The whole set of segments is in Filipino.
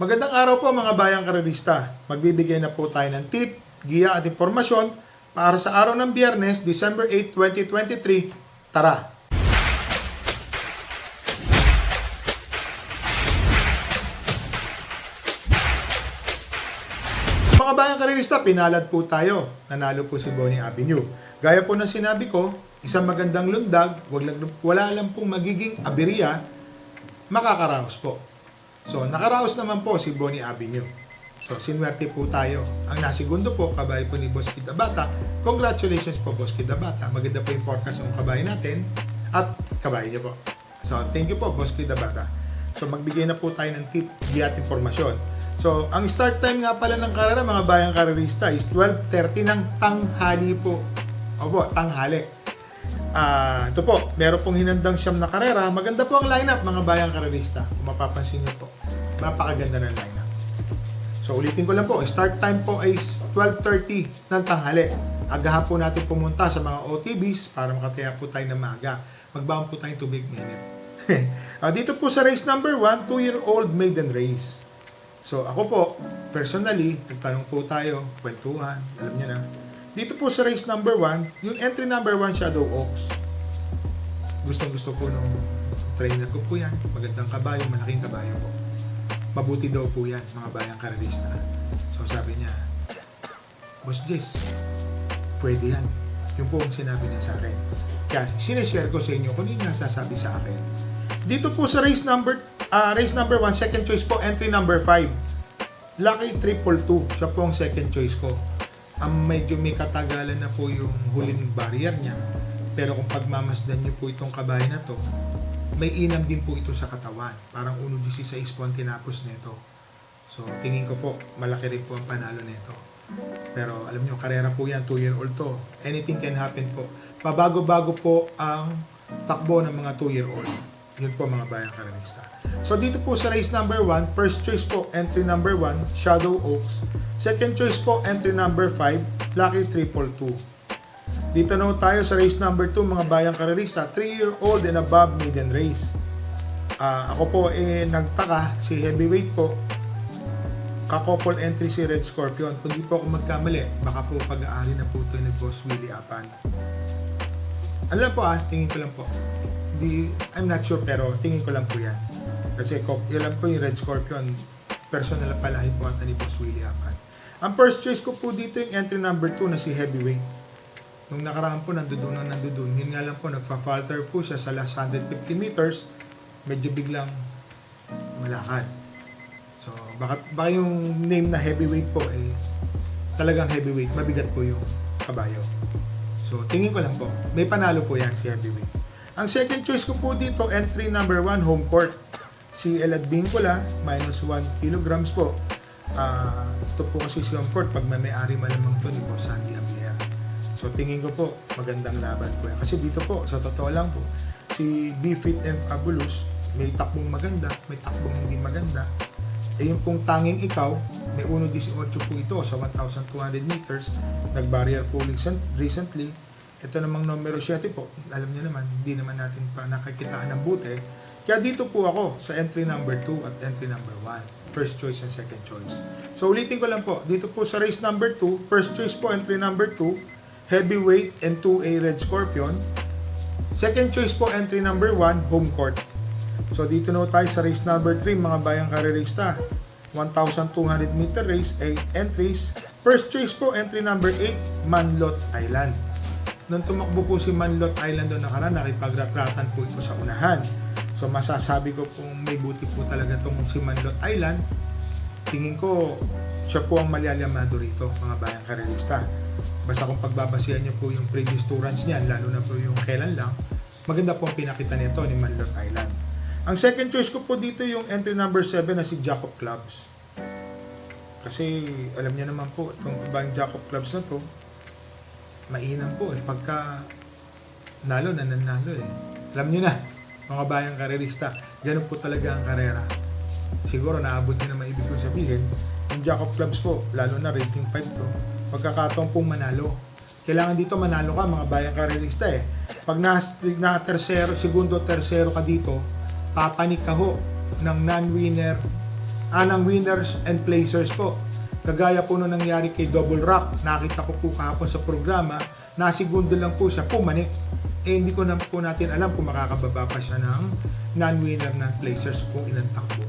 Magandang araw po mga bayang karerista. Magbibigay na po tayo ng tip, giya at impormasyon para sa araw ng Biyernes, December 8, 2023. Tara! Mga bayang karerista, pinalad po tayo. Nanalo po si Bonnie Avenue. Gaya po ng sinabi ko, isang magandang lundag, wala lang pong magiging aberya, makakaraos po. So, nakaraos naman po si Bonnie Avenue. So, sinwerte po tayo. Ang nasigundo po, kabayo po ni Boss Kidabata. Congratulations po, Boss Kidabata. Maganda po yung forecast ng kabayo natin at kabayo niyo po. So, thank you po, Boss Kidabata. So, magbigay na po tayo ng tip, giya at impormasyon. So, ang start time nga pala ng karera, mga bayang karerista, is 12:30 ng tanghali po. Opo, tanghali. Ito po, meron pong hinandang siyam na karera. Maganda po ang lineup, mga bayang karerista. Kung mapapansin niyo po, napakaganda ng lineup. So, ulitin ko lang po, start time po ay 12:30 ng tanghali. Agahan po natin pumunta sa mga OTBs para makataya po tayo ng maaga. Magbaon po tayong tubig minute. Dito po sa race number 1, 2-year-old maiden race. So, ako po, personally, nagtanong po tayo, kwentuhan, alam niyo na. Dito po sa race number 1, yung entry number 1, Shadow Oaks. Gustong-gusto po nung trainer ko po yan. Magandang kabayo, malaking kabayo po. Mabuti daw po yan, mga bayang karerista. So sabi niya, Boss Jess, pwede yan. Yung po ang sinabi niya sa akin. Kaya sinishare ko sa inyo kung yung nasasabi sa akin. Dito po sa race number 1, second choice po, entry number 5. Lucky 222, siya po ang second choice ko. Medyo may katagalan na po yung huling barrier niya. Pero kung pagmamasdan niyo po itong kabayo na to, may inam din po ito sa katawan. Parang 1.16 po ang tinapos nito. So, tingin ko po, malaki rin po ang panalo nito. Pero alam niyo, karera po yan, 2-year-old to. Anything can happen po. Pabago-bago po ang takbo ng mga 2-year-old. Yun po mga bayang karerista. So, dito po sa race number 1, first choice po, entry number 1, Shadow Oaks. Second choice po, entry number 5, Lucky 222. Dito na tayo sa race number 2, mga bayang karerista, 3-year-old and above maiden race. Ako po nagtaka, si heavyweight po, kakopol entry si Red Scorpion. Kung di po ako magkamali, baka po pag-aari na po ito ni Boss Willie Apan. Ano lang po tingin ko lang po. I'm not sure pero tingin ko lang po yan. Kasi yun lang po yung Red Scorpion, personal palahin po ata ni Boss Willie Apan. Ang first choice ko po dito yung entry number 2 na si heavyweight. Nung nakaraan po, nandudun. Yun nga lang po, nagfa-falter po siya sa last 150 meters. Medyo biglang malakad. So, baka yung name na heavyweight po, talagang heavyweight. Mabigat po yung kabayo. So, tingin ko lang po. May panalo po yan si heavyweight. Ang second choice ko po dito, entry number 1, home court. Si Elad Bingcola, minus 1 kilograms po. Ito po kasi si home court, pag may-ari malamang to ni Boss Sandy Ambier. So, tingin ko po, magandang laban po yan. Kasi dito po, sa totoo lang po, si B-Fit and Fabulous, may takbong maganda, may takbong hindi maganda. Yung pong tanging ikaw, may 1.18 po ito sa 1,200 meters. Nag-barrier po recently. Ito namang numero 7 po. Alam niyo naman, hindi naman natin pa nakakitaan ng buti. Kaya dito po ako sa entry number 2 at entry number 1. First choice and second choice. So, ulitin ko lang po. Dito po sa race number 2, first choice po, entry number 2, heavyweight and 2A Red Scorpion. Second choice po, entry number 1, home court. So, dito na tayo sa race number 3, mga bayang karerista. 1,200 meter race, 8 entries. First choice po, entry number 8, Manlot Island. Nung tumakbo po si Manlot Island doon nakaraan, nakipagretratan po ito sa unahan. So, masasabi ko kung may buti po talaga itong si Manlot Island. Tingin ko, siya po ang malyalyamado rito, mga bayang karerista. Basta kung pagbabasihan niyo po yung previous 2 runs niyan, lalo na po yung kailan lang, maganda po ang pinakita nito ni Manlot Island. Ang second choice ko po dito yung entry number 7 na si Jack of Clubs. Kasi alam niyo naman po, itong ibang Jack of Clubs na to, mainam po pagka nalo na nanalo Alam niyo na, mga bayang karerista, ganun po talaga ang karera. Siguro naabot niyo na maibig kong sabihin, yung Jack of Clubs po, lalo na rating 5 to, pagkakataon pong manalo. Kailangan dito manalo ka, mga bayang karerista Pag na tercero, segundo, tercero ka dito, papanik ka ho ng non-winner ng winners and placers po. Kagaya po nung nangyari kay Double Rock, nakita ko po kahapon sa programa, na segundo lang po siya pumanik. Hindi ko na po natin alam kung makakababa pa siya ng non-winner ng placers kung ilang takbo.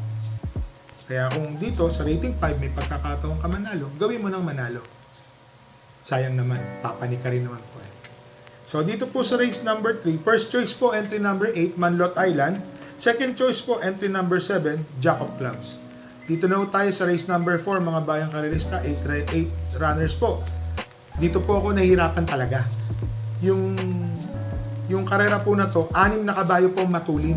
Kaya kung dito sa rating 5 may pagkakataong ka manalo, gawin mo ng manalo. Sayang naman, papanik ka rin naman po. So dito po sa race number 3, first choice po entry number 8, Manlot Island. Second choice po entry number 7, Jack of Clubs. Dito na po tayo sa race number 4, mga bayang karerista, 8 runners po. Dito po ako nahihirapan talaga. Yung karera po na to, 6 na kabayo po matulin.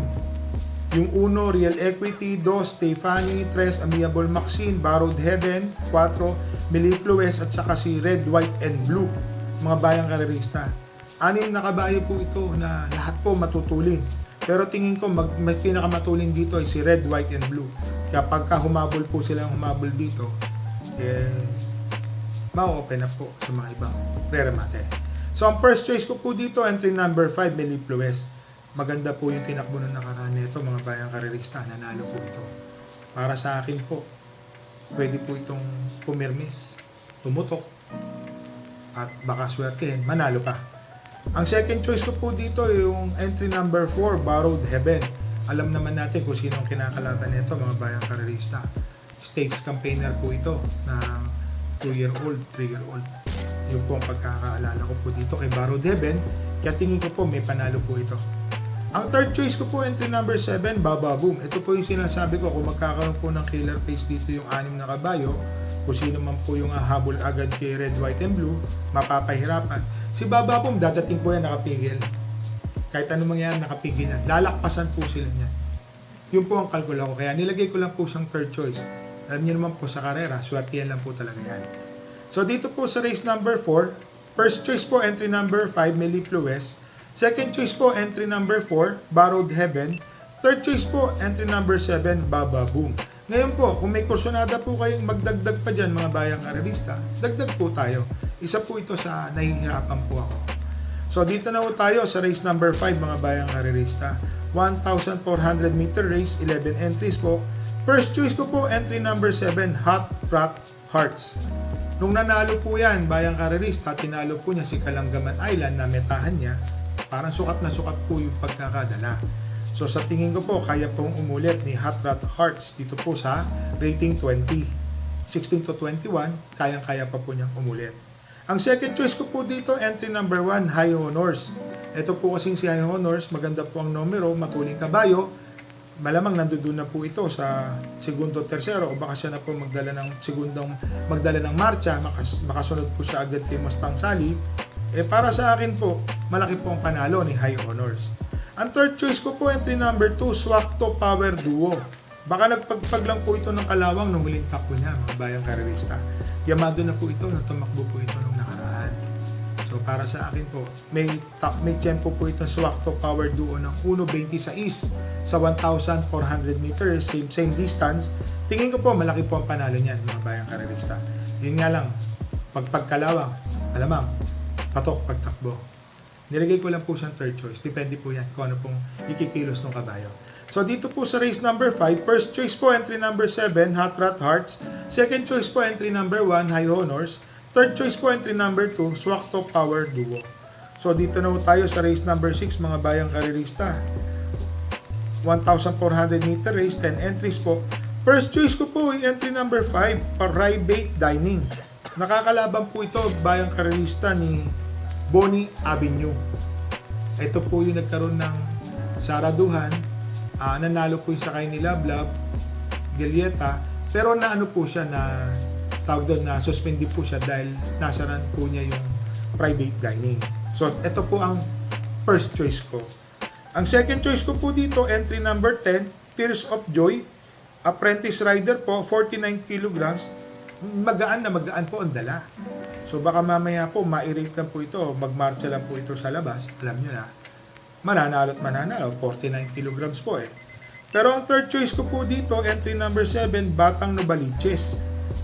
Yung 1, Real Equity, 2, Stefani, 3, Amiable Maxine, Borrowed Heaven, 4, Mellifluous, at saka si Red, White, and Blue. Mga bayang karerista. 6 na kabayo po ito na lahat po matutulin. Pero tingin ko may pinakamatulin dito ay si Red, White, and Blue. Kaya pagka humabol po silang humabol dito, ma-open up po sa mga ibang re-remate. So ang first choice ko po dito, entry number 5, Mellifluous. Maganda po yung tinakbo ng nakaraan nito, mga bayang karerista. Nanalo po ito. Para sa akin po, pwede po itong pumirmis, tumutok, at baka swertehin, manalo pa. Ang second choice ko po dito yung entry number 4, Borrowed Heaven. Alam naman natin kung sino ang kinakalaban nito, mga bayang karerista. Stakes campaigner po ito na 2-year-old, 3-year-old. Yung po ang pagkakaalala ko po dito kay Borrowed Heaven. Kaya tingin ko po may panalo po ito. Ang third choice ko po, entry number 7, Baba Boom. Ito po yung sinasabi ko, kung magkakaroon po ng killer pace dito yung 6 na kabayo, kung sino man po yung habol agad kay Red, White, and Blue, mapapahirapan. Si Baba Boom, dadating po yan nakapigil. Kahit anong mangyari, nakapigil na. Lalakpasan po sila niyan. Yun po ang kalkula ko. Kaya nilagay ko lang po siyang third choice. Alam niyo naman po sa karera, swerte yan lang po talaga yan. So dito po sa race number 4, first choice po, entry number 5, Mellifluous. Second choice po, entry number 4, Borrowed Heaven. Third choice po, entry number 7, Baba Boom. Ngayon po, kung may kursonada po kayong magdagdag pa dyan, mga bayang karerista, dagdag po tayo. Isa po ito sa nahihirapan po ako. So dito na po tayo sa race number 5, mga bayang karerista. 1,400 meter race, 11 entries po. First choice ko po, entry number 7, Hot Rat Hearts. Nung nanalo po yan, bayang karerista, tinalo po niya si Kalangaman Island na metahan niya. Parang sukat na sukat po yung pagkakadala. So sa tingin ko po, kaya pong umulit ni Hot Rat Hearts dito po sa rating 20. 16 to 21, kayang-kaya pa po niyang umulit. Ang second choice ko po dito, entry number 1, High Honors. Ito po kasing si High Honors, maganda po ang numero, matuling kabayo. Malamang nandoon na po ito sa segundo, tersero, o baka siya na po magdala ng marcha, makasunod po siya agad kay Mustang Sally. Para sa akin po, malaki po ang panalo ni High Honors. Ang third choice ko po, entry number 2, Swakto Power Duo. Baka nagpagpag lang po ito ng kalawang nung huling takbo niya, mga bayang karerista. Yamado na po ito, tumakbo po ito nung nakaraan. So para sa akin po, may tempo po itong Swakto Power Duo ng 1.26 sa 1,400 meters, same distance. Tingin ko po, malaki po ang panalo niyan, mga bayang karerista. Yun nga lang, pagkalawang, alamang, patok pagtakbo. Nilagay ko lang po siyang third choice. Depende po yan kung ano pong ikikilos ng kabayo. So dito po sa race number 5, first choice po, entry number 7, Hot Rat Hearts. Second choice po, entry number 1, High Honors. Third choice po, entry number 2, Swakto Power Duo. So dito na po tayo sa race number 6, mga bayang karerista. 1,400 meter race, 10 entries po. First choice ko po, entry number 5, Private Dining. Nakakalaban po ito, bayang karerista ni Bonnie Avenue. Ito po yung nagkaroon ng saraduhan. Nanalo po yung sakay ni Lablab, Galieta. Pero naano po siya na tawag doon na suspended po siya dahil nasaran po niya yung private dining. So ito po ang first choice ko. Ang second choice ko po dito, entry number 10, Tears of Joy. Apprentice rider po, 49 kilograms. Magaan po ang dala. So baka mamaya po, ma-irate lang po ito, magmarcha lang po ito sa labas, alam nyo na, mananalo, 49 kilograms po eh. Pero ang third choice ko po dito, entry number 7, Batang Novaliches.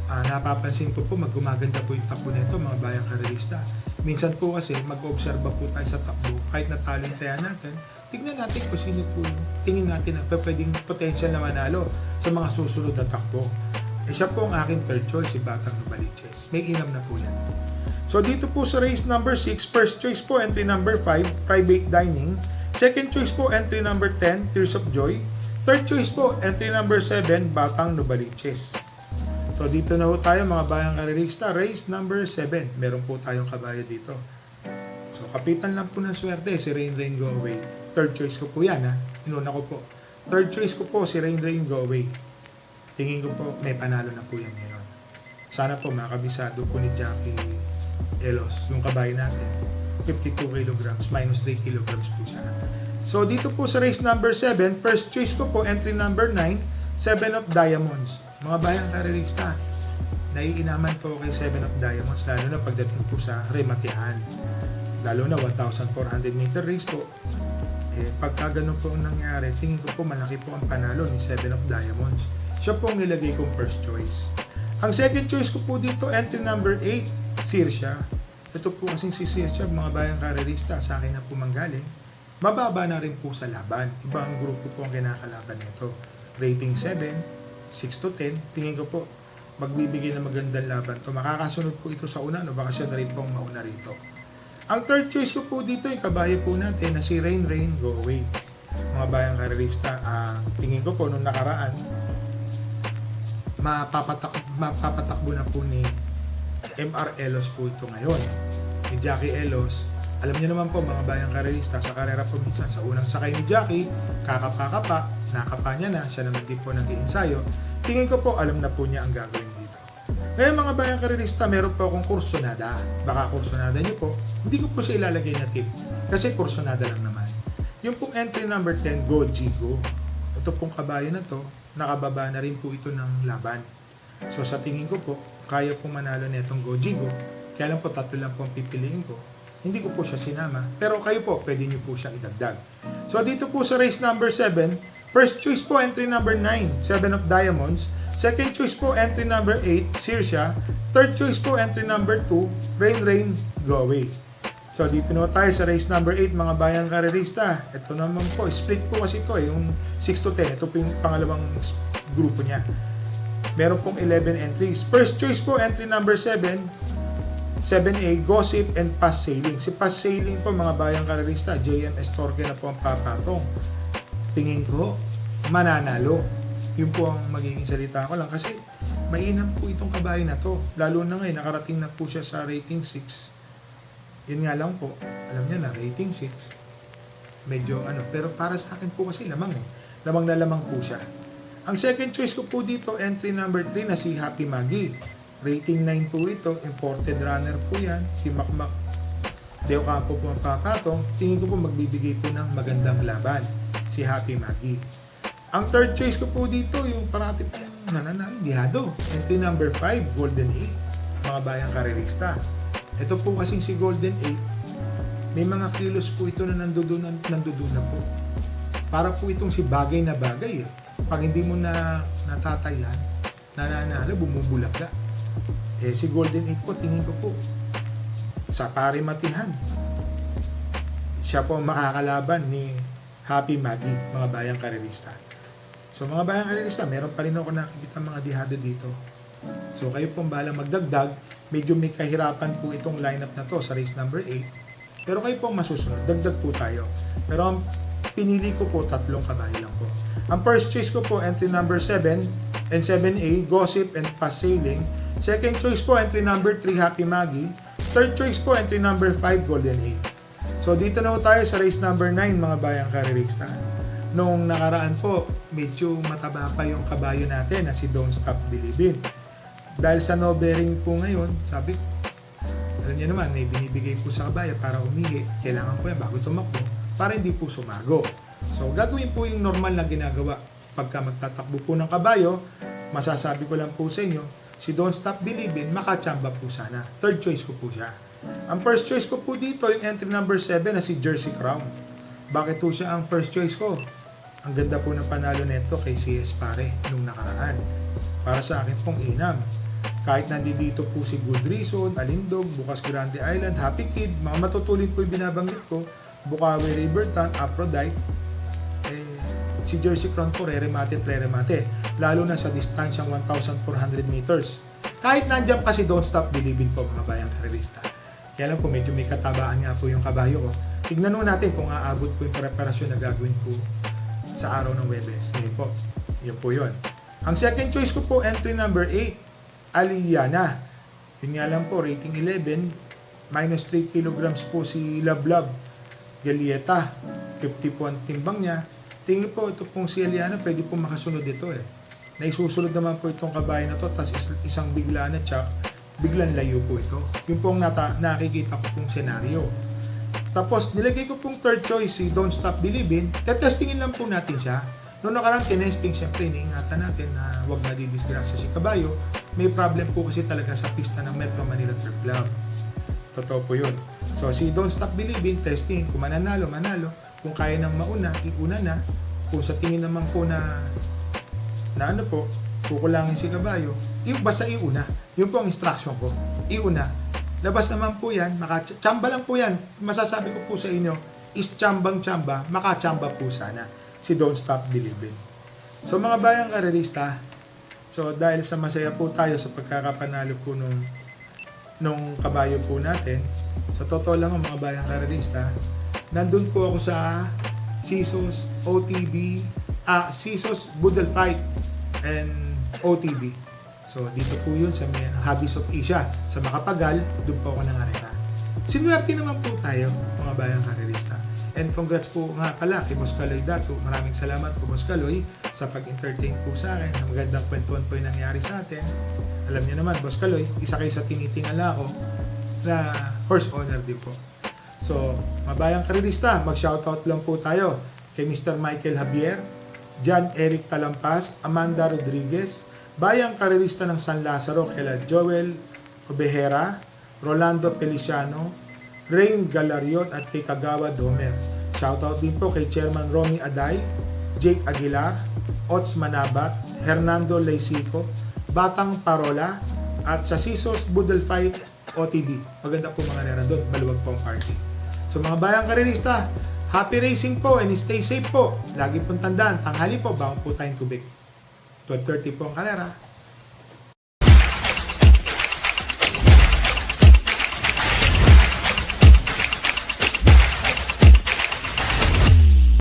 Napapansin ko po, gumaganda po yung takbo nito, mga bayang karerista. Minsan po kasi, mag-obserba po tayo sa takbo, kahit natalentayan natin, tignan natin kung sino po yung tingin natin na pwedeng potential na manalo sa mga susunod na takbo. Siya po ang aking third choice, si Batang Novaliches. May inam na po yan. So dito po sa race number 6, first choice po entry number 5, Private Dining. Second choice po entry number 10, Tears of Joy. Third choice po entry number 7, Batang Novaliches. So dito na po tayo mga bayang karerista, race number 7. Meron po tayong kabayo dito. So kapitan lang po ng swerte, si Rain Rain Go Away. Third choice ko po yan ha. Inuna ko po. Third choice ko po si Rain Rain Go Away. Tingin ko po may panalo na po yan ngayon. Sana po makabisado po ni Jackie Elos, yung kabayo natin. 52 kilograms minus 3 kilograms po siya. So dito po sa race number 7, first choice ko po entry number 9, 7 of Diamonds. Mga bayang karerista, naiinaman po kay 7 of Diamonds lalo na pagdating po sa rematihan. Lalo na 1,400 meter race po. Pagka ganun po ang nangyari, tingin ko po malaki po ang panalo ni 7 of Diamonds. Siya po ang nilagay kong first choice. Ang second choice ko po dito, entry number 8, Sirsha. Ito po kasing si Sirsha, mga bayang karerista, sa akin na po manggaling. Mababa na rin po sa laban. Ibang grupo po ang kinakalaban nito. Rating 7, 6 to 10. Tingin ko po, magbibigay ng magandang laban to. Makakasunod po ito sa una, no? Baka siya na rin pong mauna rito. Ang third choice ko po dito, yung kabayo po natin na si Rain Rain Go Away. Mga bayang karerista, tingin ko po nung nakaraan, mapapatakbo na po ni MR Elos po ito ngayon. Ni Jackie Elos, alam niyo naman po mga bayang karerista, sa karera po minsan, sa unang sakay ni Jackie, kakapa-kapa, nakapa niya na, siya naman din po nag-iinsayo. Tingin ko po, alam na po niya ang gagawin dito. Ngayon mga bayang karerista, meron po akong kursonada. Baka kursonada niyo po, hindi ko po siya ilalagay na tip, kasi kursonada lang naman. Yung pong entry number 10, Go Jigo. Ito pong kabayo na to, nakababa na rin po ito ng laban. So sa tingin ko po, kaya po manalo netong Go Jigo. Kaya lang po, 3 lang po ang pipiliin ko. Hindi ko po siya sinama. Pero kayo po, pwede nyo po siya idagdag. So dito po sa race number 7, first choice po entry number 9, 7 of Diamonds. Second choice po entry number 8, Sirsha. Third choice po entry number 2, Rain Rain Go Away. So dito na tayo sa race number 8 mga bayang karerista. Ito naman po, split po kasi ito yung 6 to 10. Ito po yung pangalawang grupo niya. Meron pong 11 entries. First choice po entry number 7, 7A, Gossip and Pass Sailing. Si Pass Sailing po mga bayang karerista, JMS Torque na po ang papatong. Tingin ko, mananalo. Yun po ang magiging salita ko lang kasi mainam po itong kabayo na to. Lalo na ngayon, nakarating na po siya sa rating 6. Yun nga lang po, alam niyo na, rating 6. Medyo pero para sa akin po kasi lamang Lamang na lamang po siya. Ang second choice ko po dito, entry number 3 na si Happy Maggie. Rating 9 po ito, imported runner po yan. Si Macmac Deo Campo po ang papatong. Tingin ko po magbibigay po ng magandang laban, si Happy Maggie. Ang third choice ko po dito, yung parati po nananalo, Dihado. Entry number 5, Golden 8. Mga bayang karerista. Ito po kasing si Golden 8, may mga kilos po ito na nandoon na po. Para po itong si bagay na bagay. Pag hindi mo na natatayan, nananalo, bumubulaga. Si Golden 8 po, tingin ko po, sa parimatihan, siya po ang makakalaban ni Happy Maggie, mga bayang karerista. So mga bayang karerista, meron pa rin ako nakikita mga dihado dito. So kayo pong bahala magdagdag. Medyo may kahirapan po itong lineup na to sa race number 8. Pero kayo pong masusunod, dagdag po tayo. Pero ang pinili ko po, 3 kabayo lang po. Ang first choice ko po, entry number 7 and 7A, Gossip and Pass Sailing. Second choice po, entry number 3, Happy Maggie. Third choice po, entry number 5, Golden 8. So dito na po tayo sa race number 9, mga bayang karerista. Nung nakaraan po, medyo mataba pa yung kabayo natin na si Don't Stop Believin'. Dahil sa no bearing po ngayon, sabi ko, alam niyo naman, may binibigay po sa kabayo para umihi. Kailangan po yan bago tumakbo para hindi po sumago. So, gagawin po yung normal na ginagawa. Pagka magtatakbo po ng kabayo, masasabi ko lang po sa inyo, si Don't Stop Believin', makachamba po sana. Third choice ko po siya. Ang first choice ko po dito, yung entry number 7 na si Jersey Crown. Bakit po siya ang first choice ko? Ang ganda po ng panalo nito kay CS Pare nung nakaraan. Para sa akin pong inam. Kahit nandito po si Good Reason, Alindog, Bukas Grande Island, Happy Kid, mga matutuloy po yung binabanggit ko, Bukawi Riverton, Aphrodite, si Jersey Crown po, re-remate at re-remate. Lalo na sa distansyang 1,400 meters. Kahit nandiyan pa si Don't Stop Believin po mga bayang karerista. Kaya lang po medyo may katabaan nga po yung kabayo ko. Tignan mo natin kung aabot po yung preparasyon na gagawin po sa araw ng Webes. Ngayon po, yun po yun. Ang second choice ko po, entry number 8, Aliana. Yun nga lang po, rating 11, minus 3 kilograms po si Love Love Galieta. 50 po ang timbang niya. Tingin po, ito pong si Aliana, pwede po makasunod ito eh. Naisusunod naman po itong kabayo na to, tapos isang bigla na chak, biglang layo po ito. Yun pong nakikita ko pong senaryo. Tapos, nilagay ko pong third choice, si Don't Stop Believin. Tetestingin lang po natin siya. Noong nakarang tinesting, syempre, iniingatan natin na huwag nadidisgrasya si kabayo. May problem po kasi talaga sa pista ng Metro Manila Turf Club. Totoo po yun. So, si Don't Stop Believin, testing. Kung mananalo, manalo. Kung kaya nang mauna, iuna na. Kung sa tingin naman po na ano po, kukulangin si kabayo, basta iuna. Yun po ang instruction ko. Iuna. Labas naman po yan, tsamba lang po yan. Masasabi ko po sa inyo, is tsambang-tsamba, makachamba po sana. Si Don't Stop Believin. So mga bayang karerista, so dahil sa masaya po tayo sa pagkakapanalo po nung kabayo po natin, sa totoo lang mga bayang karerista, nandun po ako sa CISOS OTB, CISOS Boodle Fight and OTB. So dito po yun sa Hobbies of Asia. Sa Makapagal, doon po ako nangarera. Sinuwerte naman po tayo, mga bayang karerista. And congrats po nga pala kay Boss Kaloy Dato. Maraming salamat po Boss Kaloy sa pag-entertain po sa akin. Magandang kwentuhan po yung nangyari sa atin. Alam niyo naman, Boss Kaloy, isa kayo sa tinitingala ko na horse owner din po. So, mabayang karerista, mag-shoutout lang po tayo kay Mr. Michael Javier, John Eric Talampas, Amanda Rodriguez, bayang karerista ng San Lazaro, kila Joel Obejera, Rolando Feliciano, Rain Galarion at kay Kagawa Domer. Shoutout din po kay Chairman Romy Aday, Jake Aguilar, Ots Manabat, Hernando Leisico, Batang Parola, at sa CISOS Boodle Fight OTB. Maganda po mga nera doon, maluwag po ang party. So mga bayang karerista, happy racing po and stay safe po. Lagi pong tandaan, tanghali po, baon po tayong tubig. 12:30 po ang kalera.